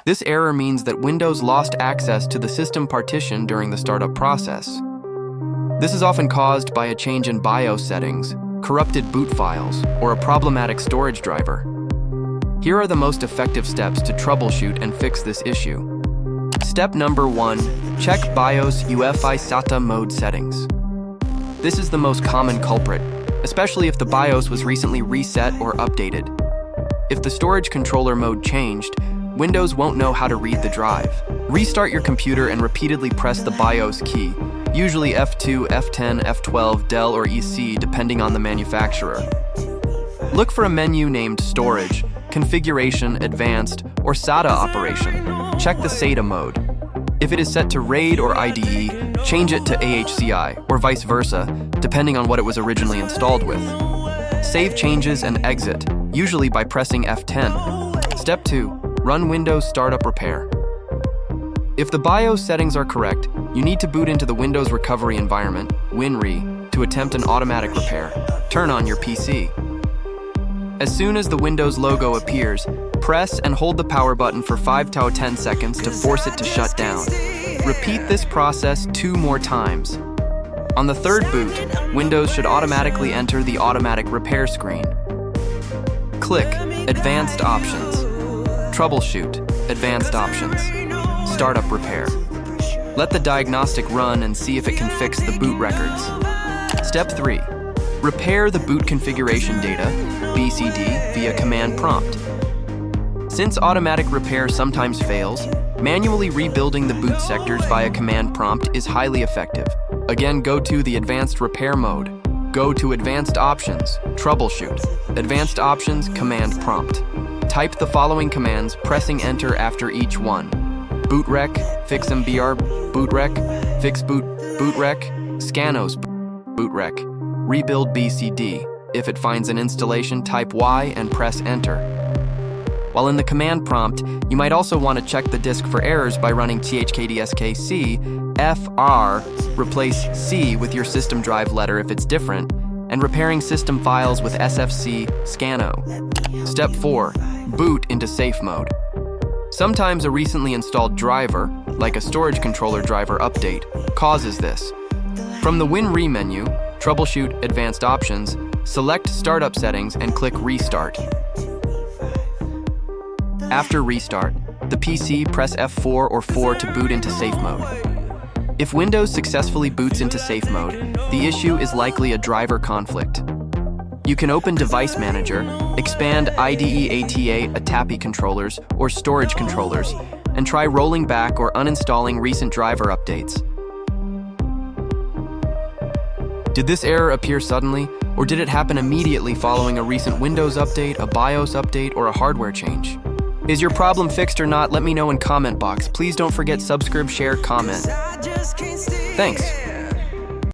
This error means that Windows lost access to the system partition during the startup process. This is often caused by a change in BIOS settings, corrupted boot files, or a problematic storage driver. Here are the most effective steps to troubleshoot and fix this issue. Step number 1, check BIOS UEFI SATA mode settings. This is the most common culprit, especially if the BIOS was recently reset or updated. If the storage controller mode changed, Windows won't know how to read the drive. Restart your computer and repeatedly press the BIOS key, usually F2, F10, F12, Dell, or EC, depending on the manufacturer. Look for a menu named Storage, Configuration, Advanced, or SATA Operation. Check the SATA mode. If it is set to RAID or IDE, change it to AHCI, or vice versa, depending on what it was originally installed with. Save changes and exit, usually by pressing F10. Step 2. Run Windows Startup Repair. If the BIOS settings are correct, you need to boot into the Windows Recovery Environment, WinRe, to attempt an automatic repair. Turn on your PC. As soon as the Windows logo appears, press and hold the power button for 5 to 10 seconds to force it to shut down. Repeat this process 2 more times. On the third boot, Windows should automatically enter the automatic repair screen. Click Advanced Options. Troubleshoot, Advanced Options, Startup Repair. Let the diagnostic run and see if it can fix the boot records. Step 3. Repair the boot configuration data, BSOD, via command prompt. Since automatic repair sometimes fails, manually rebuilding the boot sectors via command prompt is highly effective. Again, go to the Advanced Repair mode. Go to Advanced Options, Troubleshoot, Advanced Options, Command Prompt. Type the following commands, pressing enter after each one. Bootrec, fixmbr, bootrec, fixboot, bootrec, scanos, bootrec, rebuild BCD. If it finds an installation, type Y and press enter. While in the command prompt, you might also want to check the disk for errors by running thkdskc, fr, replace C with your system drive letter if it's different, and repairing system files with sfc, scano. Step 4. Boot into safe mode. Sometimes a recently installed driver, like a storage controller driver update, causes this. From the WinRe menu, troubleshoot Advanced Options, select Startup Settings and click Restart. After restart, the PC, press F4 or 4 to boot into safe mode. If Windows successfully boots into safe mode, the issue is likely a driver conflict. You can open Device Manager, expand IDE ATA ATAPI controllers or storage controllers, and try rolling back or uninstalling recent driver updates. Did this error appear suddenly, or did it happen immediately following a recent Windows update, a BIOS update, or a hardware change? Is your problem fixed or not? Let me know in comment box. Please don't forget subscribe, share, comment. Thanks.